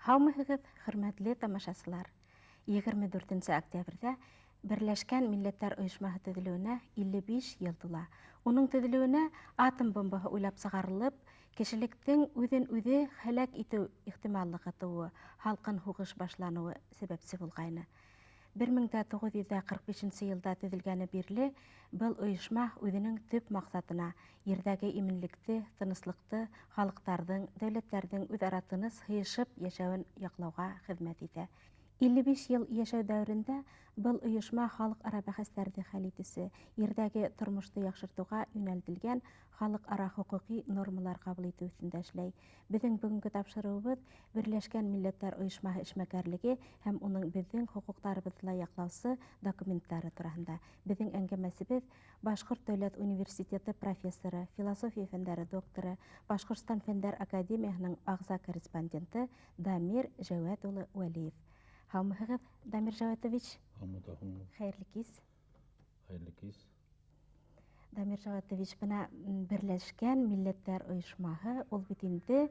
Һаумыһығыҙ, хөрмәтле тамашасылар. 24 октябрьдә Берләшкән Милләттәр Оешмаһы төҙөлөүенә 55 ел тула. Уның төҙөлөүенә атом бомбаһы уйлап сығарылып, кешелектең үҙен-үҙе һәлак итеү ихтималлыгы тыуы, халҡын һуғыш башланыуы сәбәпсе булғайны. 1945 йылда төҙөлгәне бирле, был ойошма үҙенең төп маҡсатына ерҙәге именлекте, тыныслыҡты, халыҡтарҙың, дәүләттәрҙең үҙ-ара тыныс һыйышып йәшәүен яҡлауға хеҙмәт итә. 55 йыл йәшәү дәүрендә был ойошма халыҡ-ара бәхәстәрҙе хәл итеүсе, ерҙәге тормошто яҡшыртыуға йүнәлтелгән халыҡ-ара хоҡуҡи нормалар ҡабул итеү өҫтөндә эшләй. Беҙҙең бөгөнгө тапшырыуыбыҙ Берләшкән Милләттәр Ойошмаһы эшмәкәрлеге һәм уның беҙҙең хоҡуҡтарыбыҙҙы яҡлаусы документтары тураһында. Беҙҙең әңгәмәсебеҙ Башҡорт дәүләт университеты профессоры, философия фәндәре докторы, Башҡортостан фәндәр академияһының ағза корреспонденты Дамир Жәүәт улы Вәлиев. Һаумыһығыҙ, Дамир Жәүәтович. Хәйерле кис. Хәйерле кис. Дамир Жәүәтович, бына Берләшкән Милләттәр Ойошмаһы, ул бит инде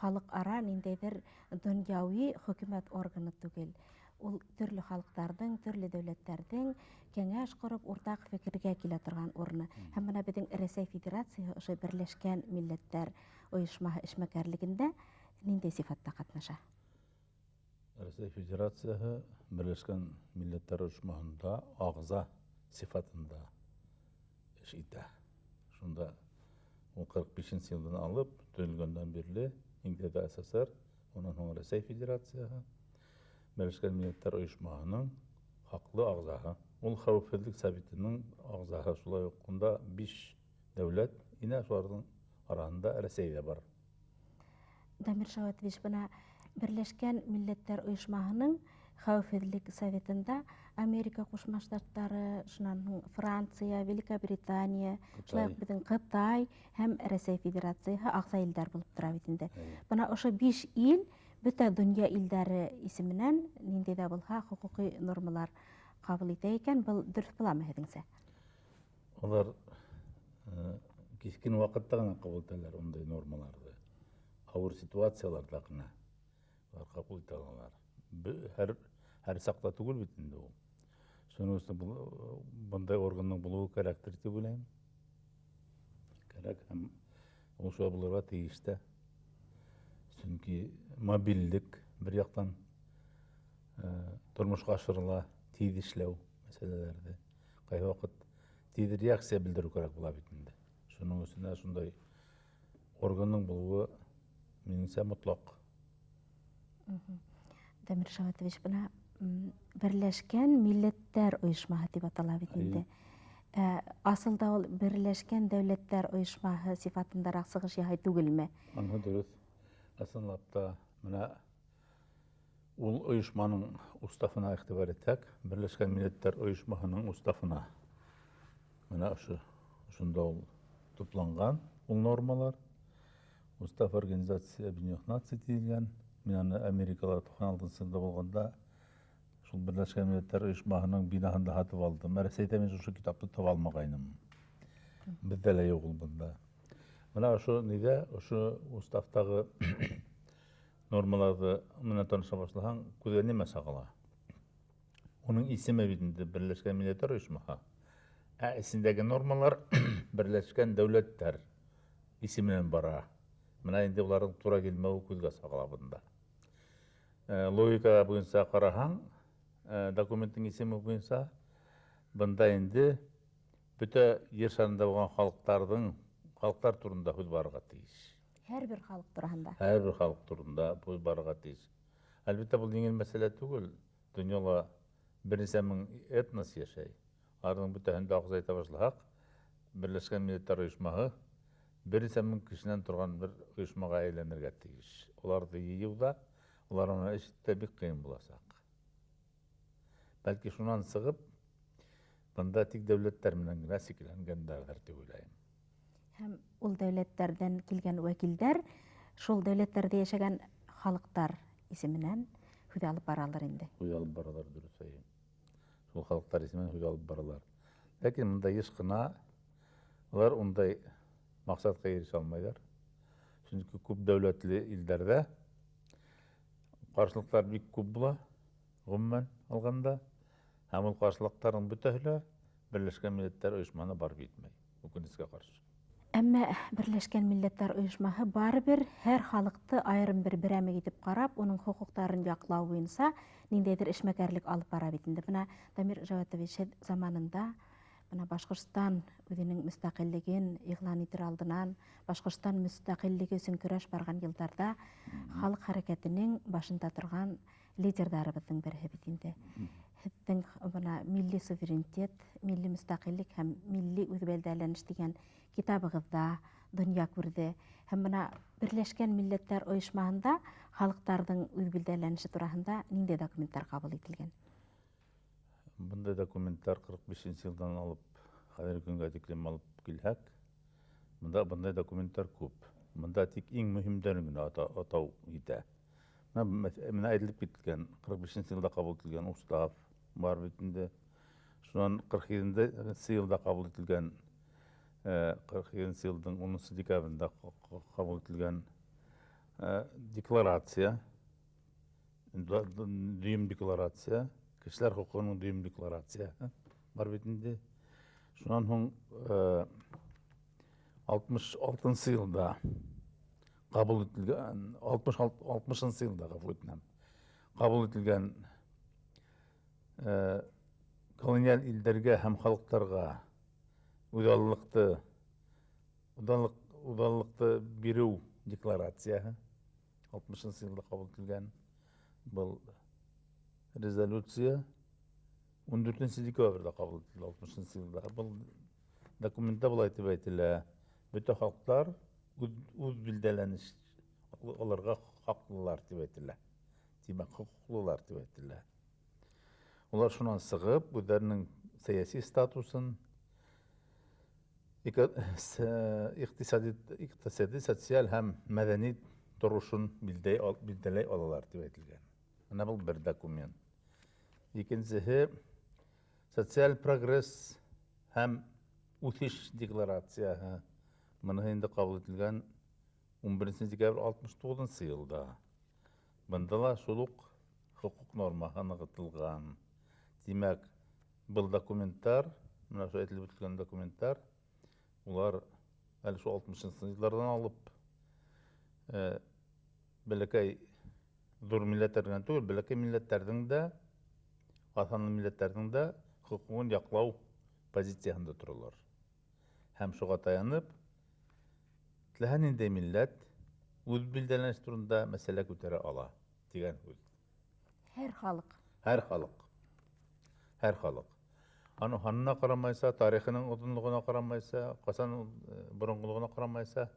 халыҡ-ара ниндәйҙер донъяуи хөкүмәт органы түгел. Ул төрлө халыҡтарҙың, төрлө дәүләттәрҙең кәңәш ҡороп, уртаҡ фекергә килә торған урыны. Һәм бына беҙҙең Рәсәй Федерацияһы ошо Берләшкән Милләттәр Ойошмаһы эшмәкәрлегендә ниндәй сифатта ҡатнаша? Рәсәй Федерацияһы Берләшкән Милләттәр Ойошмаһында ағза сифатында эш итә. Шунда 45 йылдан алып, төҙөлгәндән бирле Ингәҙә СССР, унан һуң Рәсәй Федерацияһы Берләшкән Милләттәр Ойошмаһының хаҡлы ағзаһы. Ул Хәүефһеҙлек Советының ағзаһы. Шулай уҡ унда 5 дәүләт инә, шуларҙың араһында Рәсәй ҙә бар. Дамир Жәүәтович, бына Берләшкән Милләттәр Ойошмаһының Хәүефһеҙлек Советында Америка Ҡушма Штаттары, шунан һуң Франция, Великобритания, шулай уҡ беҙҙең Ҡытай һәм Рәсәй Федерацияһы ағза илдәр булып тора бит инде. Бына ошо 5 ил бөтә донъя илдәре исеменән ниндәй ҙә булһа хоҡуҡи нормалар ҡабул итә икән, был дөрөҫ буламы һеҙҙеңсә? Улар кискен ваҡытта ғына ҡабул итәләр ундай нормаларҙы. Ауыр ситуацияларҙа ғына ҡабул итә алалар. Һәр саҡта түгел бит инде ул. Шуның өсөн бындай органның булыуы кәрәктер тип уйлайым. Кәрәк һәм ул шулай булырға тейеш тә. Сөнки мобиллек бер яҡтан тормошҡа ашырыла, тиҙ эшләү мәсьәләләрҙе. Ҡайһы ваҡыт тиҙ реакция белдереү кәрәк була бит инде. Шуның өсөн шундай органның булыуы минеңсә мотлаҡ. Дамир Жәүәтович, бына Берләшкән Милләттәр Ойошмаһы тип атала бит инде. Асылда ул Берләшкән Дәүләттәр Ойошмаһы сифатындараҡ сығыш яһай түгелме? Анһы дөрөҫ. Ысынлап та, менә ул ойошманың уставына иғтибар итһәк, Берләшкән Милләттәр Ойошмаһының уставына. Менә ошонда ул тупланған, ул нормалар. Устав Организации Объединенных Наций тиелгән. Мин аны Америкала 96 йылда булғанда шул Берләшкән Милләттәр Ойошмаһының бинаһында һатып алдым. Рәсәйҙә мин ошо китапты таба алмағайным. Беҙҙә лә юҡ ул бында. Менә ошо ниҙә, ошо уставтағы нормаларҙы менән таныша башлаһаң, күҙгә нимә сағыла? Уның исеме бит инде Берләшкән Милләттәр Ойошмаһы. Ә эсендәге нормалар Берләшкән дәүләттәр исеменән бара. Менә инде уларҙың тура килмәүе күҙгә сағыла бында. Логика буйынса ҡараһаң, документтың исеме буйынса, бында инде бөтә ер шарында булған халыҡтар турында һүҙ барырға тейеш. Һәр бер халыҡ тураһында. Һәр бер халыҡ турында һүҙ барырға тейеш. Әлбиттә, был еңел мәсьәлә түгел. Донъяла бер нисә мең этнос йәшәй. Аларҙың бөтәһен дә ағза итә башлаһаҡ, Берләшкән Милләттәр Ойошмаһы бер нисә мең кешенән торған бер ойошмаға әйләнергә тейеш. Уларҙы йыйыуҙа, улар менән эш итә бик ҡыйын буласаҡ. Бәлки шунан сығып, бында тик дәүләттәр менән генә сикләнгәндәрҙер тип уйлайым. Һәм ул дәүләттәрҙән килгән вәкилдәр шул дәүләттәрҙә йәшәгән халыҡтар исеменән һүҙ алып баралар инде. Һүҙ алып баралар, дөрөҫ әйе. Шул халыҡтар исеменән һүҙ алып баралар. Ләкин мында йыш ҡына улар ундай маҡсатҡа ирешә алмайҙар. Сөнки күп дәүләтле илдәрҙә каршылыктар бик күп була, гомумән алганда. Һәм ул каршылыктарның бөтәһе Берләшкән Милләттәр Оешмасына барып җитмәй, үкенечкә каршы. Әмма Берләшкән Милләттәр Оешмаһы барыбер һәр халыкты аерым бер берәмек итеп карап, уның хокукларын яклау буенча ниндәйдер эшмәкәрлек алып бара бит инде. Менә Дамир Җаватович заманында менә Башкортстан үзенең мөстәкыйльлеген игълан итер алдыннан, Башкортстан мөстәкыйльлеге өчен көрәш барган елларда халык хәрәкәтенең башында торган лидерларыбызның бере бит инде. Һеҙҙең бына милли суверенитет, милли мөстәкыйльлек һәм милли үзбәлдәләнеш дигән китабығыҙҙа донъя күрҙе. Һәм бына Берләшкән Милләттәр Оешмаһында халыҡтарҙың үҙбилдәләнеше тураһында ниндәй документтар ҡабул ителгән? Бындай документтар 45 йылдан алып, хәҙерге көнгә тиклем алып килһәк, бындай документтар күп. Бында тик иң мөһимдәрен генә атау итә. Менә әйтелеп киткән 45 йылда ҡабул ителгән устав бар бит инде. Шунан 47 йылда ҡабул ителгән 47 йылдың 10 декабрендә ҡабул ителгән декларация, дөйөм декларация, кешеләр хоҡуғының дөйөм декларацияһы бар бит инде. Шунан һуң 66 йылда ҡабул ителгән, 60 йылда ҡабул ителгән колониаль илдәргә һәм халыҡтарға үҙаллыҡты биреү декларацияһы 60 йылда ҡабул ителгән. Был резолюция 14 декабрҙә ҡабул ителде 60 йылда. Был документта былай итеп әйтелә: бөтә халыҡтар үҙ билдәләнеш алырға хаҡлылар тип әйтелә. Тимәк, хоҡуҡлылар тип әйтелә. Улар шунан сығып, үҙҙәренең сәйәси статусын, иҡтисади, социаль һәм мәҙәни торошон билдәләй алалар тип әйтелгән. Менә был бер документ. Икенсеһе социаль прогресс һәм үҫеш декларацияһы. Мыныһы инде ҡабул ителгән 11 декабрь 69 йылда. Бында ла шул уҡ хоҡуҡ нормаһы нығытылған. Тимәк, был документтар, менә шул әйтелеп үтелгән документтар, улар әле шул 60 йылдардан алып бәләкәй ҙур милләттәргә түгел, бәләкәй милләттәрҙең дә, аҙһанлы милләттәрҙең дә хоҡуғын яҡлау позицияһында торалар. Һәм шуға таянып, теләһә ниндәй милләт үҙ билдәләнеш турында мәсьәлә күтәрә ала тигән һүҙ. Һәр халыҡ. Һәр халыҡ. Һәр халыҡ. Һанына ҡарамайса, тарихының оҙонлоғона ҡарамайса, ҡасан боронғолоғона ҡарамайса,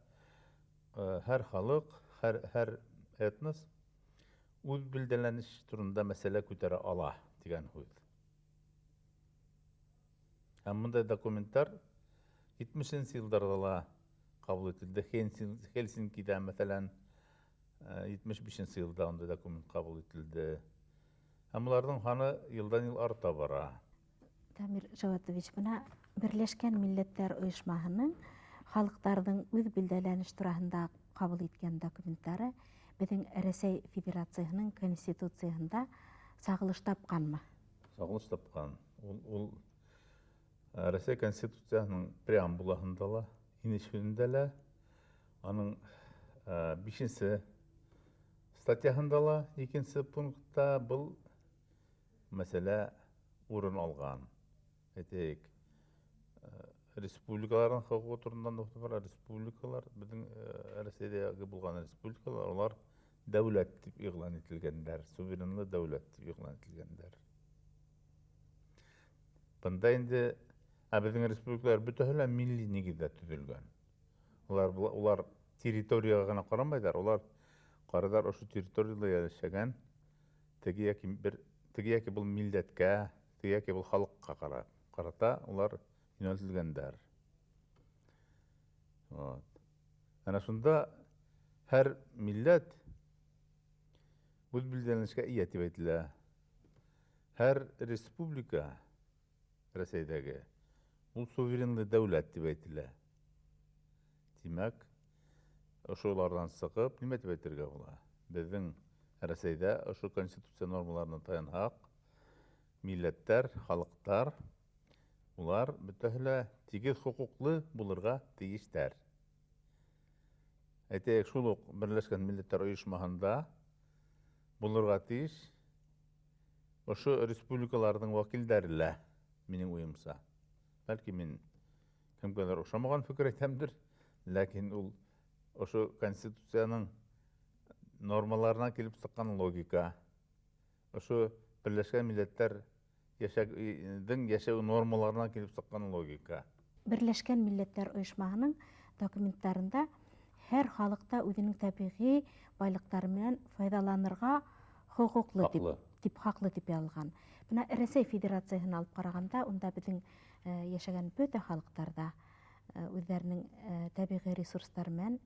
һәр халыҡ, һәр этнос үҙ билдәләнеш турында мәсьәлә күтәрә ала тигән һүҙ. Һәм бындай документтар 70 йылдарҙа ла ҡабул ителде. Хельсинкиҙа, мәҫәлән, 75 йылда ундай документ ҡабул ителде. Һәм уларҙың һаны йылдан-йыл арта бара. Дамир Җаватович, бына Берләшкән Милләттәр Оешмаһының халыҡтарҙың үҙ билдәләнеш тураһында ҡабул иткән документтары беҙҙең Рәсәй Федерацияһының Конституцияһында сағылыш тапҡанмы? Сағылыш тапҡан. Ул Рәсәй Конституцияһының преамбулаһында ла, инеш һүҙендә лә, аның 5-нче статьяһында ла, 2-нче пунктта был мәсьәлә урын алған. Әйтәйек, республикаларҙың хоҡуғы турында бар. Республикалар, беҙҙең Рәсәйҙәге булған республикалар, улар дәүләт тип иғлан ителгәндәр, суверенлы дәүләт тип иғлан ителгәндәр. Бында инде беҙҙең республикалар бөтәһе лә милли нигеҙҙә төҙөлгән. Улар территорияға ғына ҡарамайҙар, улар ҡараҙар ошо территорияла йәшәгән теге йәки был милләткә, теге йәки был халыҡҡа ҡарата улар йүнәлтелгәндәр. Әнә шунда һәр милләт үҙ билдәләнешкә ия тип әйтелә. Һәр республика Рәсәйҙәге ул суверенлы дәүләт тип әйтелә. Тимәк, ошоларҙан сығып, нимә тип әйтергә була? Беҙҙең Рәсәйдә ошо конституция нормаларына таянһак, милләттәр, халыктар, улар бөтәһе тигез хукуклы булырга тиештәр. Әйтәйек, шул ук Берләшкән Милләттәр Оешмаһында булырга тиеш ошо республикаларның вәкилдәре лә, минең уйымса. Бәлки мин кемгәдер ошамаган фикер әйтәмдер, ләкин ул ошо конституцияның нормаларына килеп сыккан логика, ошо Берләшкән Милләттәр яшәү нормаларына килеп сыккан логика. Берләшкән Милләттәр Оешмаһының документтарында һәр халыкта үзенең табигый байлыктары менән файдаланырга хокуклы хаклы дип язылган. Менә Рәсәй Федерацияһын алып караганда, унда безнең яшәгән бөтә халыктарда үзләренең табигый ресурслары менән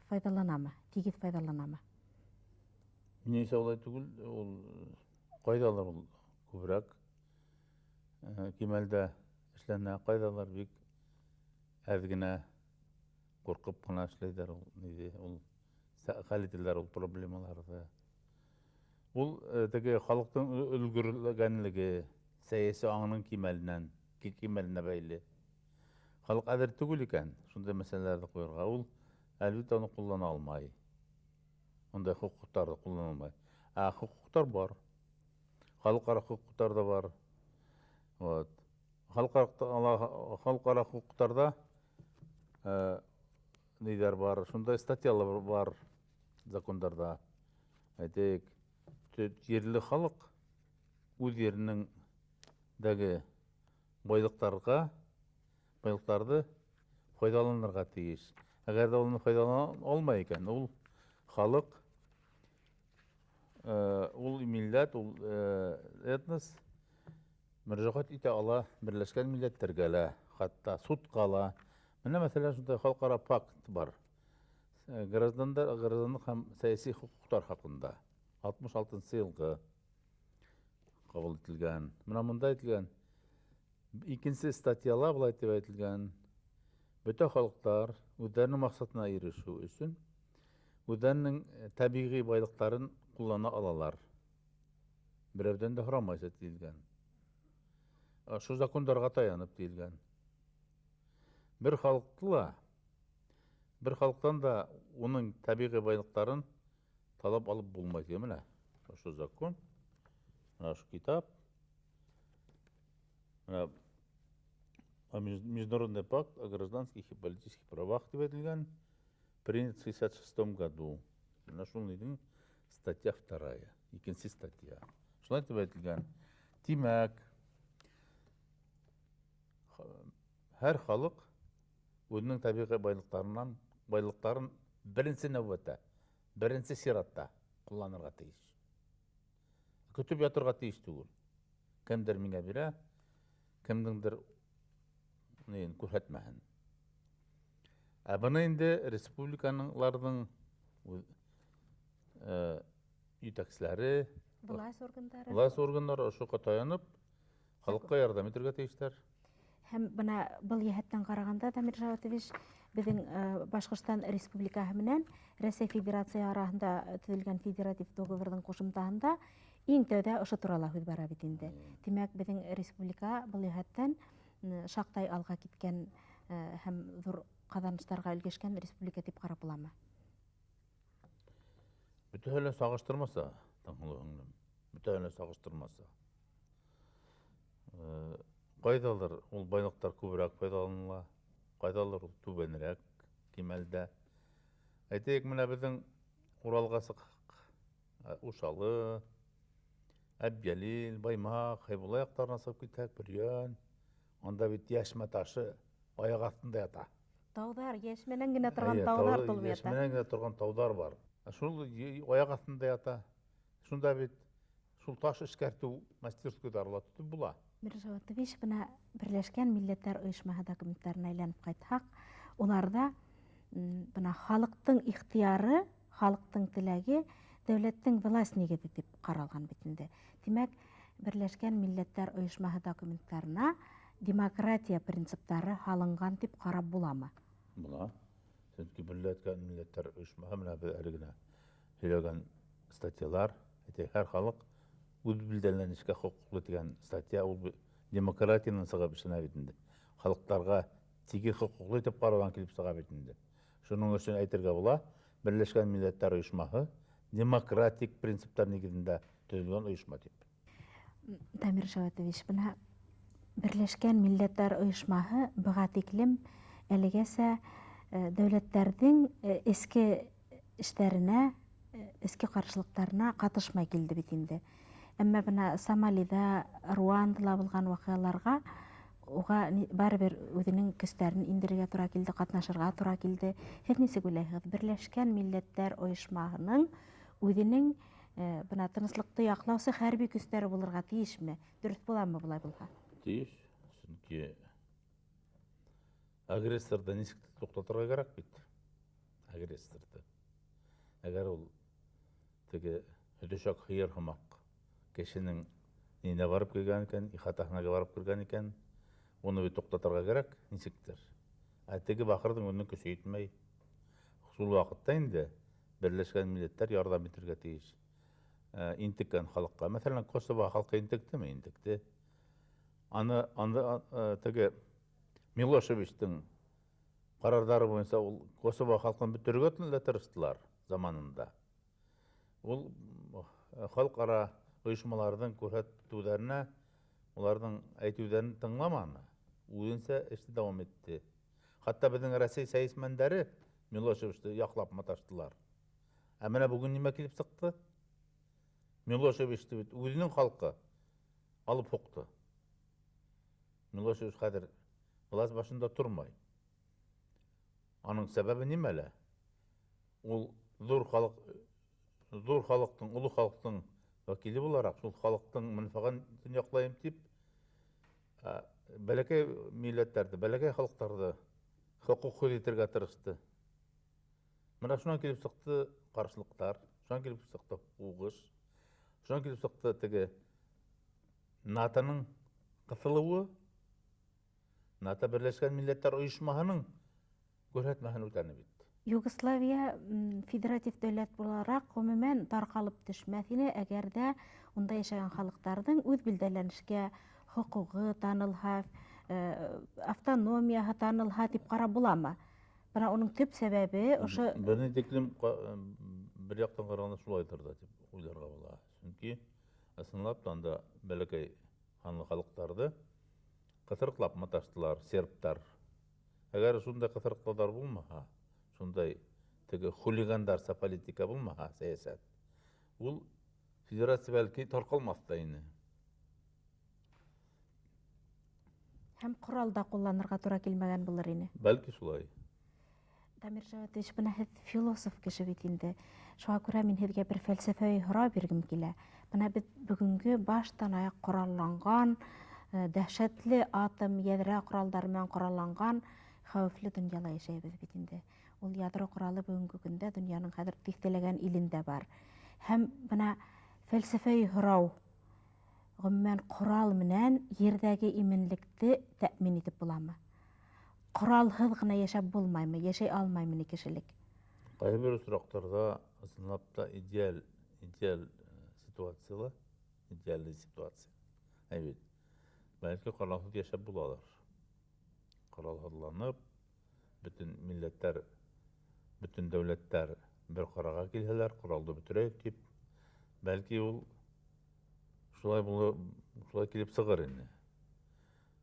файдаланамы, тигез файдаланамы? Минемчә улай түгел, ул кайдалар ул күбрәк кимәлдә эшләнә, кайдалар бик әз генә куркып кына эшләйдәр, ул хәл ителәләр ул проблемаларҙы. Ул теге халыктың өлгөргәнлеге, сәйәси аңының кимәленә бәйле. Халык әҙер түгел икән, шундай мәсьәләләрҙе ҡуйырға, ул әлбиттә уны ҡуллана алмай. Ундай хоҡуҡтарҙы ҡуллана алмай. Ә хоҡуҡтар бар. Халыҡара хоҡуҡтар да бар. Халыҡара хоҡуҡтарда нидәр бар, шундай статьялар бар закондарда. Әйтәйек, ерле халыҡ үҙ еренең дәге байлыҡтарҙы файдаланырға тейеш. Әгәр ҙә уны файдалана алмай икән, ул халыҡ, ул милләт, ул этнос мөрәжәғәт итә ала Берләшкән Милләттәргә лә, хатта судҡа ла. Менә мәҫәлән, шундай халыҡара пакт бар. Гражданлыҡ һәм сәйәси хоҡуҡтар хаҡында 66 йылғы ҡабул ителгән. Менә мында әйтелгән, икенсе статьяла былай тип әйтелгән: бөтә халыҡтар үҙҙәренең маҡсатына ирешеү өсөн үҙҙәренең тәбиғи байлыҡтарын ҡуллана алалар. Берәүҙән дә һорамайса тиелгән. Ошо закондарға таянып тиелгән. Бер халыҡтан да уның тәбиғи байлыҡтарын талап алып булмай. Менә ошо закон, ошо китап, Международный пакт о гражданских и политических правах дип әйтелгән, принят в 1966 году. Менә шуның статья 2, икенсе статья. Шулай дип әйтелгән. Тимәк, һәр халыҡ үҙенең табиғи байлыҡтарын беренсе нәүбәттә, беренсе сиратта ҡулланырға тейеш. Көтөп ятырға тейеш түгел. Кемдер миңә бирә, кемдеңдер күрһәтмәһен. Ә быны инде республикаларҙың етәкселәре, власть органдары ошоға таянып, халыҡҡа ярҙам итергә тейештәр. Һәм бына был йәһәттән ҡарағанда, Дамир Җаватович, беҙҙең Башҡортостан Республикаһы менән Рәсәй Федерация араһында төҙөлгән федератив договорҙың ҡушымтаһында иң тәүҙә ошо турала һүҙ бара бит инде. Тимәк, беҙҙең республика был йәһәттән шаҡтай алға киткән һәм ҙур ҡаҙаныштарға өлгәшкән республика тип ҡарап буламы? Бөтәһе лә сағыштырмаса, Таңһылыу һеңлем, бөтәһе лә сағыштырмаса. Ҡайҙалыр ул байлыҡтар күберәк файҙаланыла, ҡайҙалыр ул түбәнерәк кимәлдә. Әйтәйек, менә беҙҙең Уралға сыҡһаҡ, Ушалы, Әбйәлил, Баймаҡ, Хәйбулла яҡтарына сығып китһәк, Бөрйән, анда бит Йәшмә ташы аяҡ аҫтында ята. Тауҙар, йәшмәнән генә торған тауҙар тулып ята. Йәшмәнән генә торған тауҙар бар. Шул аяҡ аҫтында ята. Шунда бит шул таш эшкәртеү мастерскойҙары ла төтөп була. Дамир Җаватович, бына Берләшкән Милләттәр Оешмаһы документтарына әйләнеп ҡайтһаҡ, уларҙа бына халыҡтың ихтыяры, халыҡтың теләге дәүләттең власть нигеҙе тип ҡаралған бит инде. Тимәк, Берләшкән Милләттәр Оешмаһы документтарына демократия принциптары һалынған тип ҡарап буламы? Була. Сөнки Берләшкән Милләттәр Оешмаһы менән беҙ әле генә һөйләгән статьялар, һәр халық үз билдәләнешкә хокуклы дигән статья ул демократияның сыга бишенә бит инде. Халыктарга тиги хокуклы итеп караудан килеп сыга бит инде. Шуның өчен әйтергә була, Берләшкән Милләттәр Оешмаһы демократик принциптар нигезендә төзелгән оешма дип. Дамир Шаватович, бына Берләшкән Милләттәр Оешмаһы быга тиклем әлегәсә дәүләттәрнең эске эшләренә, эске каршылыктарына катышмай килде бит инде. Әмма бына Сомалида, Руандада булган вакыйгаларга уга барыбер үзенең көстәрен индерергә туры килде, катнашырга туры килде. Һез ничек уйлыйсыз? Берләшкән Милләттәр Оешмаһының үзенең бына тынычлыкты яклаучы хәрби көстәре булырга тиешме? Дөрес буламы булай булса? Тиеш, чөнки агрессорды ничек туктатырга кирәк бит. Агрессорды. Әгәр ул теге хөдәшәк хыер һымак кешенең нинә барып кергән икән, ихатаһына барып кергән икән, уны бит туктатырга кирәк, ничектер. Ә теге бахырдың уны көче итмәй. Шул вакытта инде Берләшкән Милләттәр ярдәм итәргә тиеш. Интеккән халыкка, мәсәлән, Косово халкы интектеме? Интекте. Аны теге Милошевичтің карарлары буенча ул Косово халкын бетерергә тырыштылар заманында. Ул халыкара оешмаларның күрсәтүләренә, уларның әйтүләрен тыңламаны. Үзенчә эшне дәвам итте. Хатта безнең Россия сәясәтмәннәре Милошевичты яклап маташтылар. Ә менә бүген нимә килеп сыкты? Милошевичты үзенең халкы алып хукты. Милошевич хәзер власть башында тормай. Аның сәбәбе нимәлә? Ул зур халыктың, улы халыктың вәкиле буларак, шул халыктың мәнфәгатен яклайм дип, бәләкәй милләтләрне, бәләкәй халыктарны хокук итәргә тырышты. Менә шуннан килеп сыкты каршылыктар, шуннан килеп сыкты угыш, шуннан килеп сыкты теге НАТОның кысылуы, НАТО Берләшкән Милләттәр Оешмаһының күрсәтмәһен үтәне бит. Югославия федератив дәүләт буларак гомумән таркалып төшмәс иде, әгәр дә унда яшәгән халыктарның үз билдәләнешкә хокугы танылһа, автономияһы танылһа дип карап буламы? Бына уның төп сәбәбе ошо Берне тиклем бер яктан караганда шулайдыр да дип уйларга була. Чөнки ысынлап та анда бәләкәй ханлы халыктарды кытырыклап маташтылар сербтар. Әгәр шундай кытырыклар булмаһа, шундай теге хулигандарса политика булмаһа, сәясәт, ул федерация бәлки таркалмас та ине. һәм корал да кулланырга туры килмәгән булыр ине. Бәлки шулай. Дамир Шаватович, бына һез философ кеше бит инде. Шуңа күрә мин һеҙгә бер фәлсәфәви һорау биргем килә. Бына бит бүгенге баштан аяк коралланган, дәһшәтле атом, ядро коралдары менән коралланган хәвефле дөньяда яшәйбез бит инде. Ул ядро коралы бүгенге көндә дөньяның хәзер тиктеләгән илендә бар. Һәм бына фәлсәфәви һорау, гомумән корал менән ердәге именлекте тәэмин итеп буламы? Коралһыз гына яшәп булмаймы, яшәй алмаймы кешелек? Кайбер осрактарда ысынлап та идеаль ситуациялар, идеальный ситуация. Әйбет. Бәлки коралһыз яшәп булалар. Коралһызланып, бөтен милләттәр, бөтен дәүләттәр бер карарга килһәләр, коралды бетерәйек дип, бәлки ул шулай килеп сыгыр инде.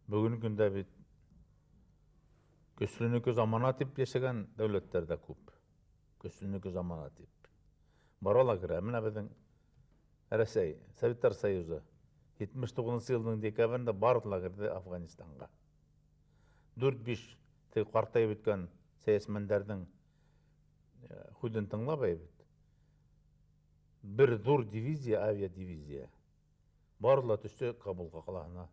Бүгенге көндә бит көчлөнөкө заманат дип яшәгән дәүләттәр дә күп. Көчлөнөкө заманат дип. Барала керә. Менә безнең Рәсәй, Советтар Союзы 79 елның декабрендә бардылар керде Афганистанга. 4-5 теге картайып беткән сәясәтмәннәрнең хүден тыңлап әйбет. Бер зур дивизия, авиадивизия барлар төште Кабулга калаһына.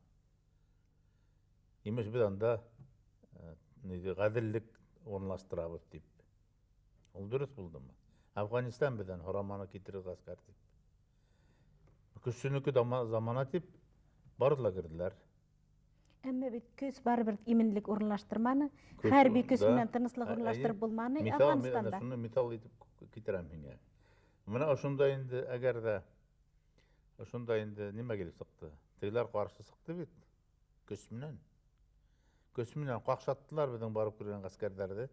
Имеш без анда гаделлек урынлаштырабыз дип. Ул дөрес булдымы? Афганистан белән Хораманы китерергә гаскәр дип. Көчсөнөкө заманат дип барлар керделәр. Әмма бит көч барыбер именлек урынлаштырманы, хәрби көч менән тынычлык урынлаштырып булманы Афганистанда. Шуны мисал итеп китерәм миңа. Мына ошонда инде әгәр дә ошонда инде нимә килеп сыҡты? Тегеләр ҡаршы сыҡты бит. Көс менән. Көс менән ҡаҡшаттылар беҙҙең барып күргән ғәскәрҙәрҙе.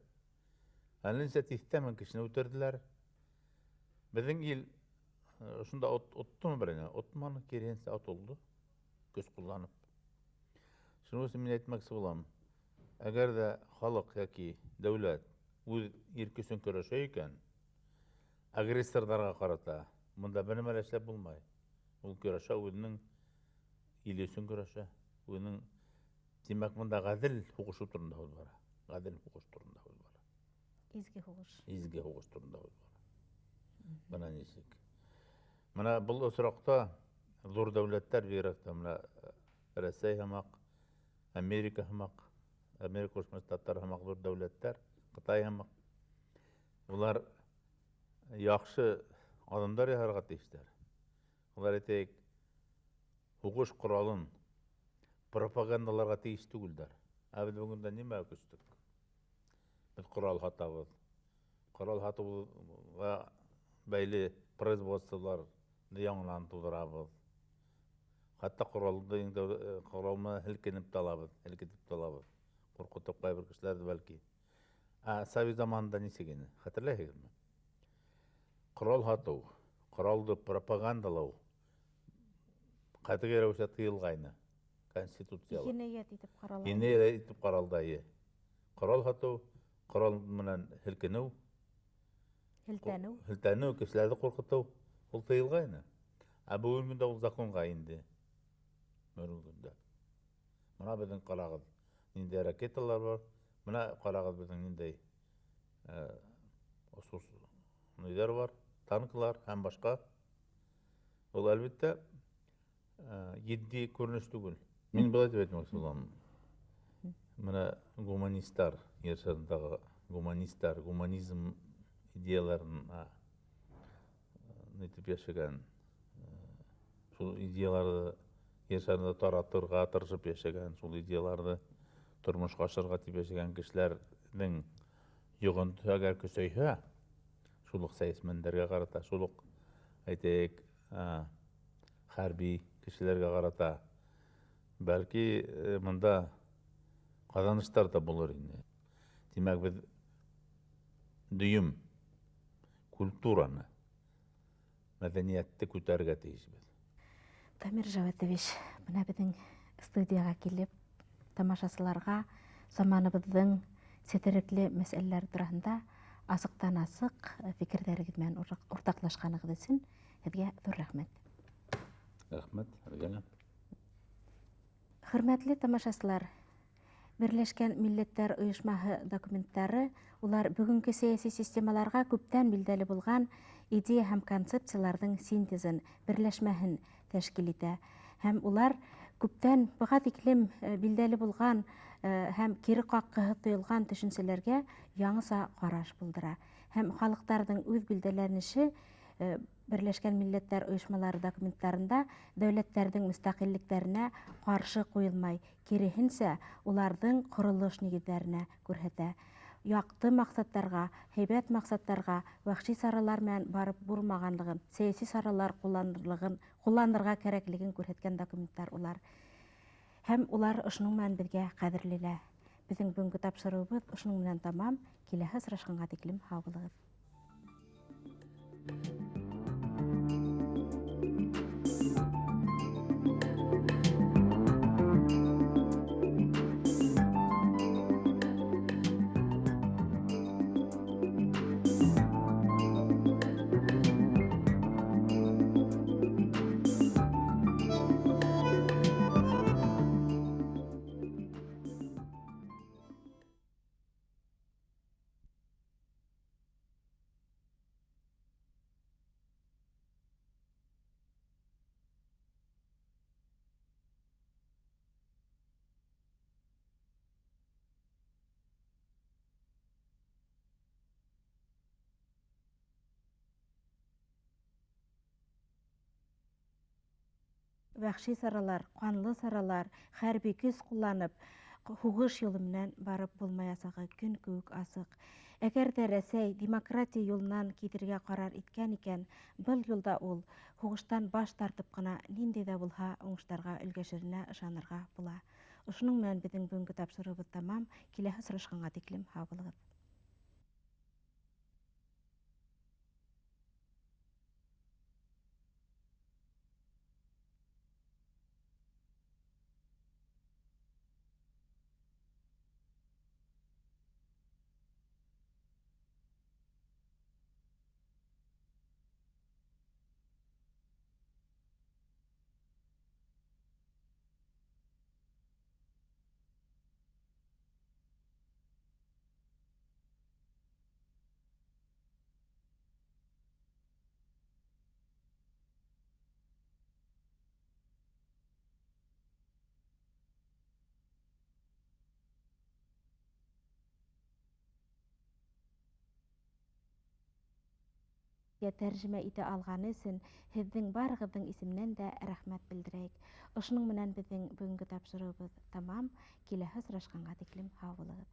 Әле нисә тиҫтә мең кешене үтерҙеләр. Беҙҙең ил ошонда оттомы береңә? Отманы, киреһенсә отолдо. Көс ҡулланып. Шуның өсөн мин әйтмәксе булам. Әгәр дә халыҡ йәки дәүләт үҙ ир көсөн көрәшә икән, агрессорҙарға ҡарата бында бер нәмә лә эшләп булмай. Ул көрәшә, үҙенең иле өсөн көрәшә. Үҙенең, тимәк, бында ғәҙел һуғышы турында һүҙ бара. Ғәҙел һуғыш турында һүҙ бара. Изге һуғыш. Изге һуғыш турында һүҙ бара. Бына нисек. Бына был осраҡта ҙур дәүләттәр, бигерәк тә мына Рәсәй һымаҡ, Америка һымаҡ, Америка Ҡушма Штаттары һымаҡ ҙур дәүләттәр, Ҡытай һымаҡ, улар яҡшы аҙымдар яһарға тейештәр. Улар әйтәйек, һуғыш ҡоралын пропагандаларға тейеш түгелдәр. Ә беҙ бөгөндә нимә көстөк? Беҙ ҡорал һатабыҙ. Ҡорал һатыуға бәйле производстволарҙы яңынан тыуҙырабыҙ. Хатта ҡоралны һелкенеп талабыҙ, ҡурҡытып ҡайбер кешеләрҙе бәлки. Ә Совет заманында нисек ине? Хәтерләйһегеҙме? Ҡорал һатыу, ҡоралды пропагандалау ҡатғи рәүештә тыйылғайны. Конституцияла. Енәйәт итеп ҡарала. Енәйәт итеп ҡаралды. Ҡорал һатыу, ҡорал менән һелкенеү, һелтәнеү, кешеләрҙе ҡурҡытыу, ул тыйылғайны. Ә бөгөн көндә ул законға инде. Бөгөн көндә. Мына беҙҙең ҡарағыҙ, ниндәй ракеталар бар, мына ҡарағыҙ беҙҙең ниндәй осоусынойҙар бар, танкылар һәм башҡа. Ул, әлбиттә, етди күренеш түгел. Мин былай тип әйтмәксе булам. Мына гуманистар, ер шарындағы гуманистар, гуманизм идеяларына нитеп йәшәгән, шул идеяларҙы ер шарында таратырға тырышып йәшәгән, шул идеяларҙы тормошҡа ашырға тип йәшәгән кешеләрҙең йоғонтоһо әгәр көсәйһә, шул уҡ сәйәсмәндәргә ҡарата, шул уҡ, әйтәйек, хәрби кешеләргә ҡарата, бәлки мында ҡаҙаныштар да булыр ине. Тимәк, беҙ дөйөм культураны, мәҙәниәтте күтәрергә тейешбеҙ. Дамир Жаватович, бына беҙҙең студияға килеп, тамашасыларға заманыбыҙҙың сетерекле мәсьәләләре тураһында асыҡтан-асыҡ фекерҙәрегеҙ менән уртаҡлашҡанығыҙ өсөн һеҙгә ҙур рәхмәт. Рәхмәт, һеҙгә. Хөрмәтле тамашасылар, Берләшкән Милләттәр Ойошмаһы документтары, улар бөгөнгө сәйәси системаларға күптән билдәле булған идея һәм концепцияларҙың синтезын, берләшмәһен тәшкил итә. Һәм улар күптән быға тиклем билдәле булған һәм кире ҡаҡҡыһыҙ тойолған төшөнсәләргә яңыса ҡараш булдыра. Һәм халыҡтарҙың үҙ билдәләнеше Берләшкән Милләттәр Ойошмалары документтарында дәүләттәрҙең мөстәҡиллектәренә ҡаршы ҡуйылмай, киреһенсә, уларҙың ҡоролош нигеҙҙәренә күрһәтә. Яҡты маҡсаттарға, һәйбәт маҡсаттарға вәхши саралар менән барып булмағанлығын, сәйәси саралар ҡулланырға кәрәклеген күрһәткән документтар улар. Һәм улар ошоноң менән беҙгә ҡәҙерле лә. Беҙҙең бөгөнгө тапшырыуыбыҙ ошоноң менән тамам. Киләһе осрашҡанға тиклем һау булығыҙ. Вәхши саралар, ҡанлы саралар, хәрби көс ҡулланып, хугыш юлы менән барып булмаясагы көн кеүек асык. Әгәр дә Рәсәй демократия юлынан китергә карар иткән икән, был юлда ул хугыштан баш тартып кына нинди дә булһа уңыштарга өлгәшеренә ышанырга була. Ошуның менән безнең бүгенге тапшырыгыбыз тамам. Киләһе сорашканга тиклем һау булыгыз. Тәрҗемә итә алганы өчен һезнең барыгызның исеменнән дә рәхмәт белдерәйек. Ошуның менән безнең бүгенге тапшырыгыбыз тамам. Киләһе сорашканга тиклем һау булыгыз.